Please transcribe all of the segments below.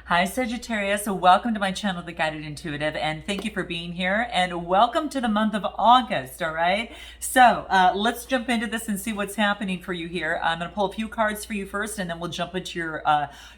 Hi Sagittarius, welcome to my channel, The Guided Intuitive, and thank you for being here, and welcome to the month of August, all right? So let's jump into this and see what's happening for you here. I'm going to pull a few cards for you first, and then we'll jump into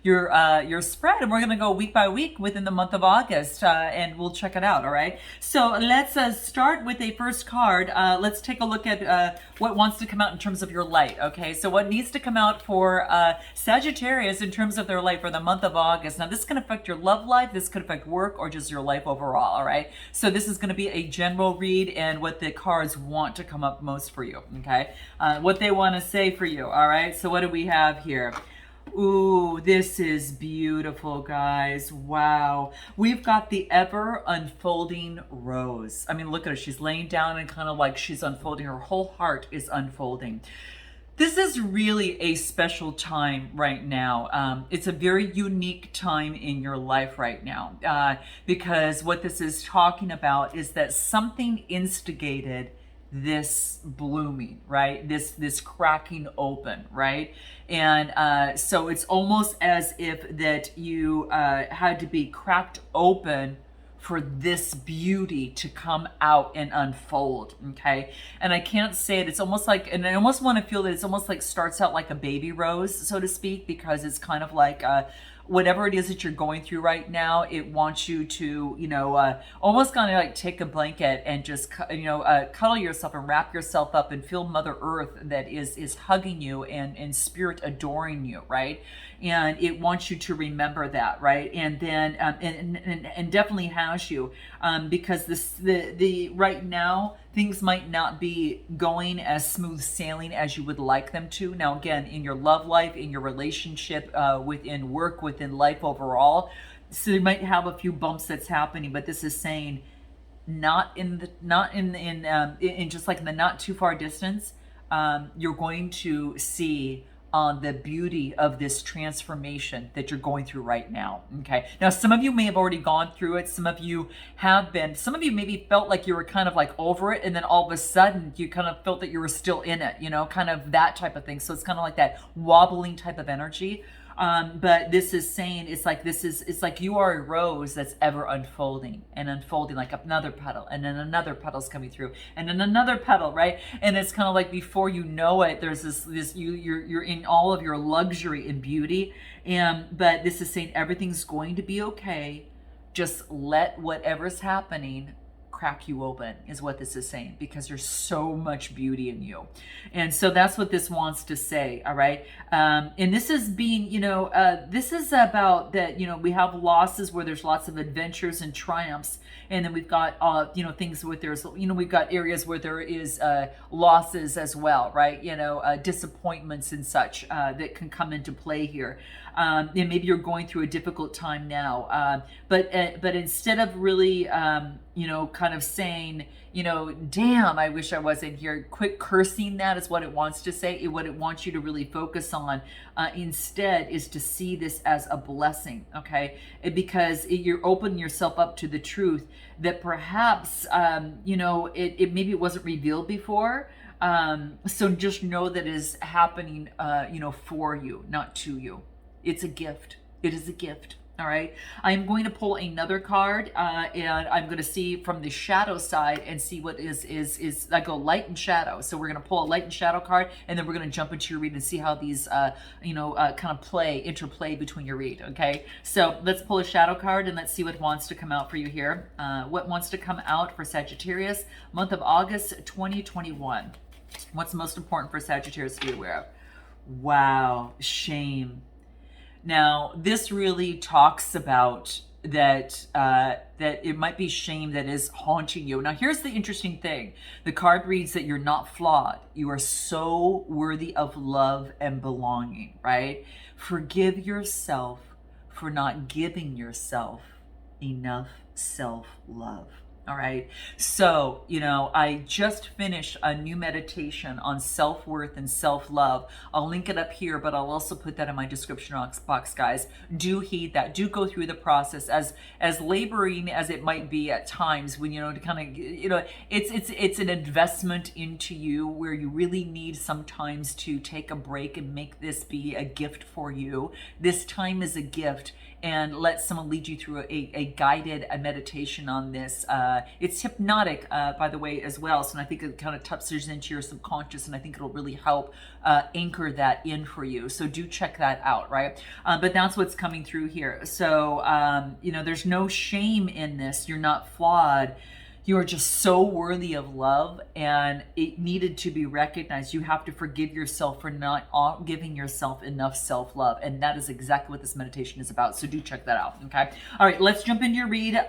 your spread, and we're going to go week by week within the month of August, and we'll check it out, all right? So let's start with a first card. Let's take a look at what wants to come out in terms of your light, okay? So what needs to come out for Sagittarius in terms of their light for the month of August. Now, this can affect your love life, this could affect work, or just your life overall, all right? So this is going to be a general read and what the cards want to come up most for you, okay? What they want to say for you, all right? So what do we have here? Ooh, this is beautiful, guys. Wow. We've got the ever unfolding rose. I mean, look at her. She's laying down and kind of like she's unfolding. Her whole heart is unfolding. This is really a special time right now. It's a very unique time in your life right now because what this is talking about is that something instigated this blooming, right? This cracking open, right? And so it's almost as if that you had to be cracked open for this beauty to come out and unfold, okay? And I can't say it, it's almost like, and I almost want to feel that it's almost like starts out like a baby rose, so to speak, because it's kind of like whatever it is that you're going through right now, it wants you to, almost kind of like take a blanket and just, cuddle yourself and wrap yourself up and feel Mother Earth that is hugging you and spirit adoring you, right? And it wants you to remember that, right? And then, and definitely has you, because the right now, things might not be going as smooth sailing as you would like them to. Now, again, in your love life, in your relationship, within work, within life overall, so you might have a few bumps that's happening. But this is saying, not in just like in the not too far distance, you're going to see on the beauty of this transformation that you're going through right now. Okay. Now, some of you may have already gone through it. Some of you have been. Some of you maybe felt like you were kind of like over it, and then all of a sudden you kind of felt that you were still in it, kind of that type of thing. So it's kind of like that wobbling type of energy. But this is saying it's like you are a rose that's ever unfolding and unfolding, like another petal, and then another petal's coming through, and then another petal, right? And it's kind of like before you know it, there's you're in all of your luxury and beauty, but this is saying everything's going to be okay. Just let whatever's happening crack you open, is what this is saying, because there's so much beauty in you. And so that's what this wants to say, all right? And this is being, this is about that, we have losses where there's lots of adventures and triumphs. And then we've got, things with there's, we've got areas where there is losses as well, right? Disappointments and such that can come into play here. And maybe you're going through a difficult time now. But instead of really, kind of saying, damn, I wish I wasn't here. Quit cursing. That is what it wants to say. What it wants you to really focus on instead is to see this as a blessing, okay? Because you're opening yourself up to the truth that perhaps, it maybe it wasn't revealed before. So just know that it is happening, for you, not to you. It's a gift. It is a gift. All right. I'm going to pull another card, and I'm going to see from the shadow side and see what is I go light and shadow. So we're going to pull a light and shadow card, and then we're going to jump into your read and see how these, kind of interplay between your read. Okay. So let's pull a shadow card and let's see what wants to come out for you here. What wants to come out for Sagittarius, month of August, 2021. What's most important for Sagittarius to be aware of? Wow. Shame. Now, this really talks about that it might be shame that is haunting you. Now, here's the interesting thing. The card reads that you're not flawed. You are so worthy of love and belonging, right? Forgive yourself for not giving yourself enough self-love. All right. So, I just finished a new meditation on self-worth and self-love. I'll link it up here, but I'll also put that in my description box, guys. Do heed that. Do go through the process as laboring as it might be at times when, to kind of, it's an investment into you where you really need sometimes to take a break and make this be a gift for you. This time is a gift, and let someone lead you through a guided meditation on this. It's hypnotic, by the way, as well. So I think it kind of touches into your subconscious, and I think it'll really help anchor that in for you. So do check that out, right? But that's what's coming through here. So, there's no shame in this. You're not flawed. You are just so worthy of love, and it needed to be recognized. You have to forgive yourself for not giving yourself enough self-love, and that is exactly what this meditation is about. So do check that out, okay? All right, let's jump into your read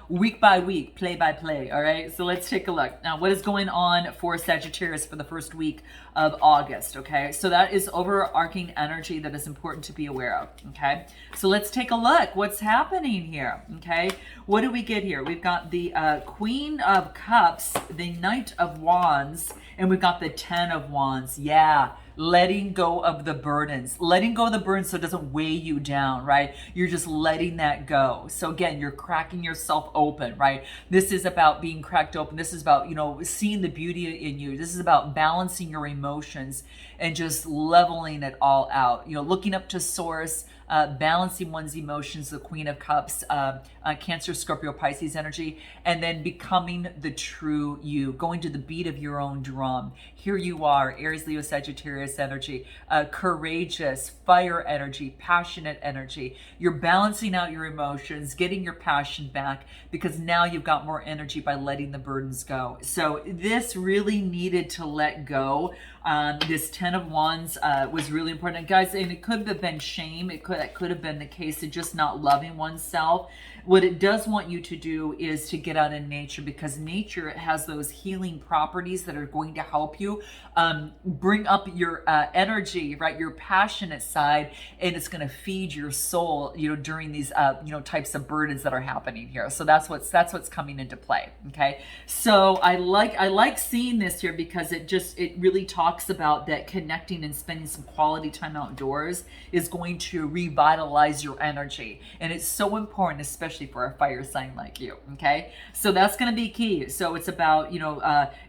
week by week, play by play, all right? So let's take a look. Now, what is going on for Sagittarius for the first week of August, okay? So that is overarching energy that is important to be aware of, okay? So let's take a look. What's happening here, okay? What do we get here? We've got the Queen of Cups, the Knight of Wands, and we've got the Ten of Wands. Yeah, letting go of the burdens. Letting go of the burdens so it doesn't weigh you down, right? You're just letting that go. So again, you're cracking yourself open, right? This is about being cracked open. This is about, seeing the beauty in you. This is about balancing your emotions and just leveling it all out. Looking up to source, balancing one's emotions, the Queen of Cups, Cancer, Scorpio, Pisces energy, and then becoming the true you, going to the beat of your own drum. Here you are, Aries, Leo, Sagittarius energy, courageous, fire energy, passionate energy. You're balancing out your emotions, getting your passion back, because now you've got more energy by letting the burdens go. So this really needed to let go. This Ten of Wands was really important, guys, and it could have been shame. That could have been the case of just not loving oneself. What it does want you to do is to get out in nature, because nature has those healing properties that are going to help you bring up your energy, right? Your passionate side, and it's going to feed your soul, during these, types of burdens that are happening here. So that's what's coming into play. Okay. So I like seeing this here, because it really talks about that connecting and spending some quality time outdoors is going to revitalize your energy. And it's so important, especially for a fire sign like you. Okay. So that's going to be key. So it's about,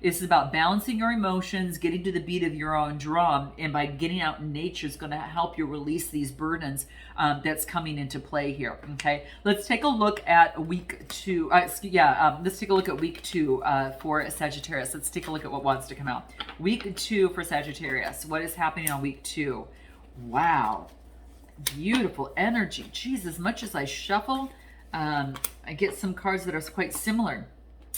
it's about balancing your emotions, getting to the beat of your own drum. And by getting out in nature is going to help you release these burdens that's coming into play here. Okay. Let's take a look at week 2. Let's take a look at week 2 for Sagittarius. Let's take a look at what wants to come out. Week 2 for Sagittarius. What is happening on week 2? Wow. Beautiful energy. Jeez, as much as I shuffle, I get some cards that are quite similar.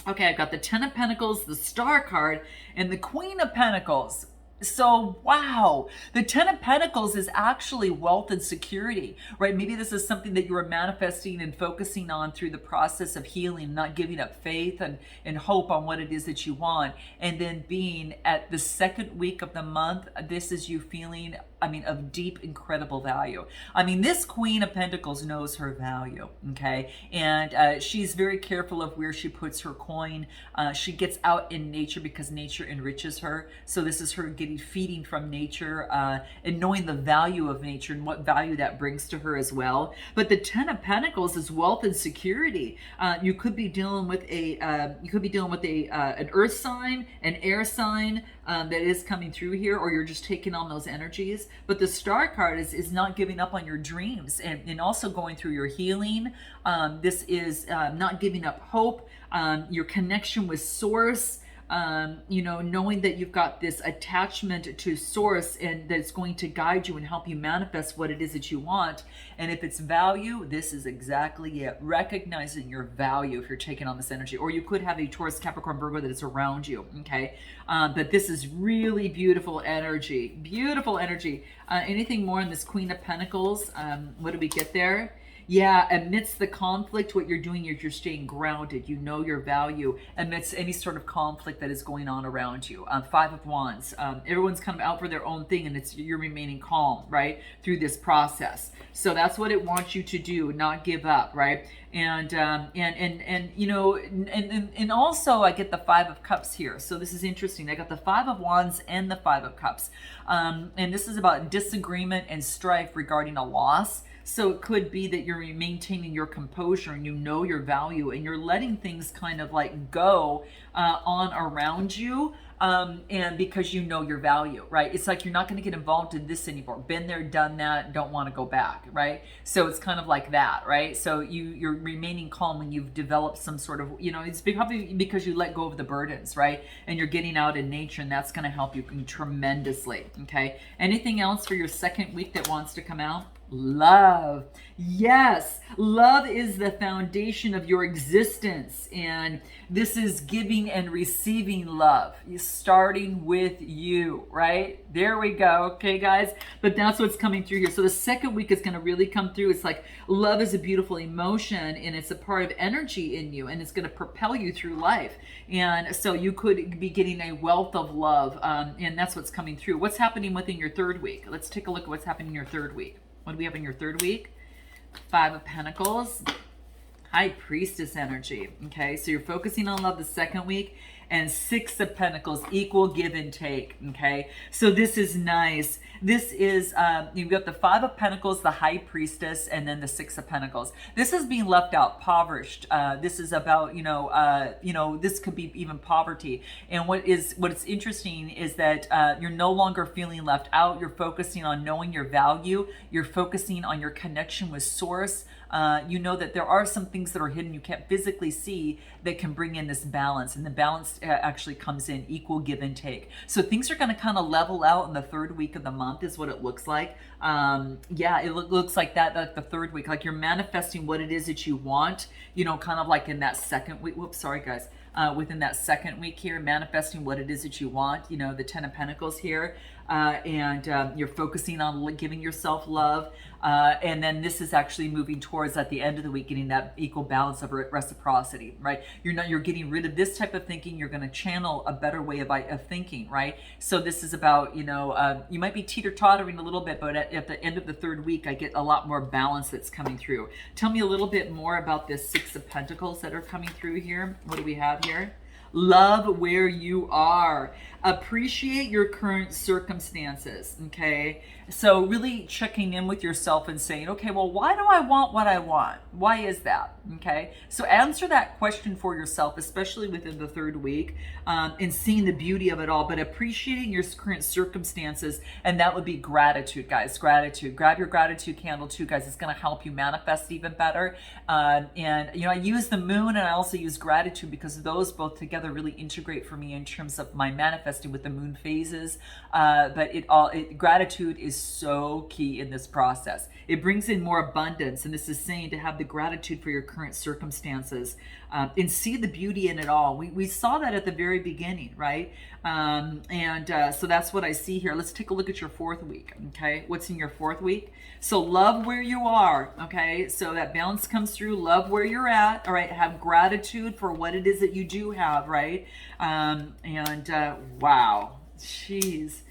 Okay, I've got the Ten of Pentacles, the Star card, and the Queen of Pentacles. So, wow, the Ten of Pentacles is actually wealth and security, right? Maybe this is something that you are manifesting and focusing on through the process of healing, not giving up faith and hope on what it is that you want. And then being at the second week of the month, this is you feeling, of deep, incredible value. This Queen of Pentacles knows her value, okay? And she's very careful of where she puts her coin. She gets out in nature because nature enriches her. So this is her feeding from nature and knowing the value of nature and what value that brings to her as well. But the Ten of Pentacles is wealth and security. You could be dealing with an earth sign, an air sign that is coming through here, or you're just taking on those energies. But the Star card is not giving up on your dreams and also going through your healing. This is not giving up hope, your connection with source, knowing that you've got this attachment to source and that it's going to guide you and help you manifest what it is that you want. And if it's value, this is exactly it. Recognizing your value if you're taking on this energy. Or you could have a Taurus, Capricorn, Virgo that is around you, okay? But this is really beautiful energy. Beautiful energy. Anything more on this Queen of Pentacles? What do we get there? Yeah, amidst the conflict, what you're doing is you're staying grounded. You know your value amidst any sort of conflict that is going on around you. Five of Wands. Everyone's kind of out for their own thing, and it's you're remaining calm, right, through this process. So that's what it wants you to do, not give up, right? And you know, and also I get the Five of Cups here. So this is interesting. I got the Five of Wands and the Five of Cups, and this is about disagreement and strife regarding a loss. So it could be that you're maintaining your composure and you know your value and you're letting things kind of like go on around you. And because you know your value, right? It's like you're not going to get involved in this anymore. Been there, done that, don't want to go back, right? So it's kind of like that, right? So you're remaining calm when you've developed some sort of, you know, it's probably because you let go of the burdens, right? And you're getting out in nature, and that's going to help you tremendously, okay? Anything else for your second week that wants to come out? Love. Yes, love is the foundation of your existence, and this is giving and receiving love, starting with you, right? There we go. Okay, guys, but that's what's coming through here. So the second week is going to really come through. It's like love is a beautiful emotion, and it's a part of energy in you, and it's going to propel you through life. And so you could be getting a wealth of love, and that's what's coming through. What's happening within your third week? Let's take a look at what's happening in your third week. What do we have in your third week? Five of Pentacles, High Priestess energy. Okay, so you're focusing on love the second week, and Six of Pentacles, equal give and take. Okay, so this is nice. This is you've got the Five of Pentacles, the High Priestess, and then the Six of Pentacles. This is being left out, impoverished. This is about this could be even poverty. And what's interesting is that you're no longer feeling left out. You're focusing on knowing your value. You're focusing on your connection with Source. You know that there are some things that are hidden you can't physically see that can bring in this balance, and the balance actually comes in equal give and take. So things are going to kind of level out in the third week of the month is what it looks like. Yeah, it looks like that, like the third week, like you're manifesting what it is that you want, you know, kind of like in that second week. Whoops, sorry guys. Within that second week here, manifesting what it is that you want, you know, the Ten of Pentacles here, and you're focusing on giving yourself love, and then this is actually moving towards at the end of the week getting that equal balance of reciprocity, right? You're getting rid of this type of thinking. You're going to channel a better way of thinking, right? So this is about, you know, you might be teeter-tottering a little bit, but at the end of the third week, I get a lot more balance that's coming through. Tell me a little bit more about this Six of Pentacles that are coming through here. What do we have here? Love where you are. Appreciate your current circumstances, okay? So really checking in with yourself and saying, okay, well, why do I want what I want? Why is that, okay? So answer that question for yourself, especially within the third week, and seeing the beauty of it all, but appreciating your current circumstances, and that would be gratitude, guys, gratitude. Grab your gratitude candle too, guys. It's gonna help you manifest even better. And, you know, I use the moon and I also use gratitude because those both together really integrate for me in terms of my manifesting with the moon phases. But gratitude is so key in this process. It brings in more abundance, and this is saying to have the gratitude for your current circumstances, and see the beauty in it all. We saw that at the very beginning, right? So that's what I see here. Let's take a look at your fourth week, okay? What's in your fourth week? So love where you are, okay? So that balance comes through. Love where you're at, all right? Have gratitude for what it is that you do have, right? Wow, jeez.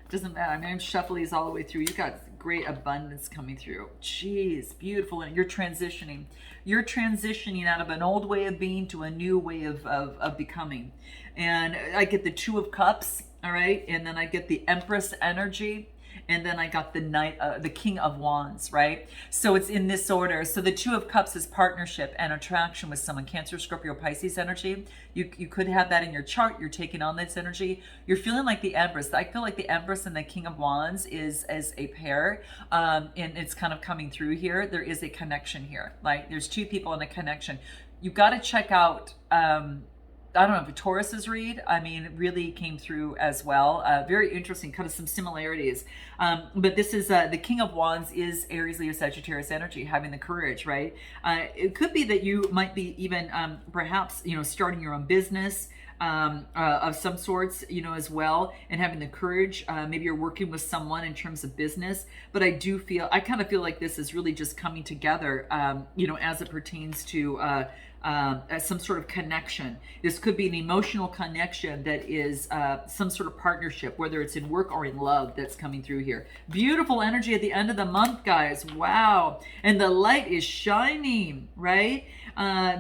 Doesn't matter. I mean, I'm shuffling these all the way through. You got great abundance coming through. Jeez, beautiful. And you're transitioning. You're transitioning out of an old way of being to a new way of becoming. And I get the Two of Cups, all right? And then I get the Empress energy. And then I got the King of Wands, right? So it's in this order. So the Two of Cups is partnership and attraction with someone. Cancer, Scorpio, Pisces energy. You could have that in your chart. You're taking on this energy. You're feeling like the Empress. I feel like the Empress and the King of Wands is as a pair. And it's kind of coming through here. There is a connection here. Like there's two people in a connection. You've got to check out... I don't know if Taurus's read, I mean, it really came through as well. Very interesting, kind of some similarities. But this is the King of Wands is Aries, Leo, Sagittarius energy, having the courage, right? It could be that you might be even perhaps, you know, starting your own business. of some sorts, you know, as well, and having the courage. Maybe you're working with someone in terms of business, but I kind of feel like this is really just coming together, you know, as it pertains to some sort of connection. This could be an emotional connection that is some sort of partnership, whether it's in work or in love, that's coming through here. Beautiful energy at the end of the month, guys. Wow. And the light is shining, right?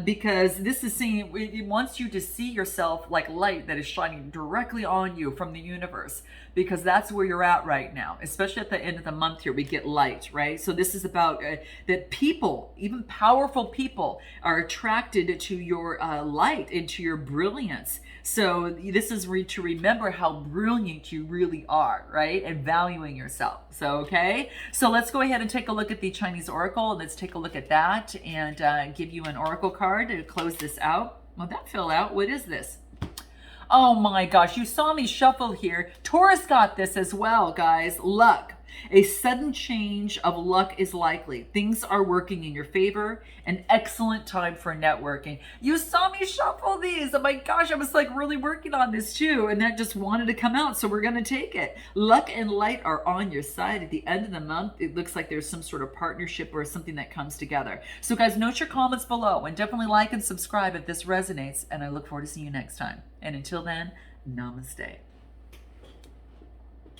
Because this is saying it wants you to see yourself like light that is shining directly on you from the universe, because that's where you're at right now, especially at the end of the month here. We get light, right? So this is about that people, even powerful people, are attracted to your light and to your brilliance. So this is to remember how brilliant you really are, right? And valuing yourself. So, okay. So let's go ahead and take a look at the Chinese Oracle. Let's take a look at that and give you an Oracle card to close this out. Well, that fell out. What is this? Oh my gosh, you saw me shuffle here. Taurus got this as well, guys. Luck. A sudden change of luck is likely. Things are working in your favor. An excellent time for networking. You saw me shuffle these. Oh my gosh, I was like really working on this too, and that just wanted to come out, so we're going to take it. Luck and light are on your side. At the end of the month, it looks like there's some sort of partnership or something that comes together. So guys, note your comments below, and definitely like and subscribe if this resonates, and I look forward to seeing you next time. And until then, namaste.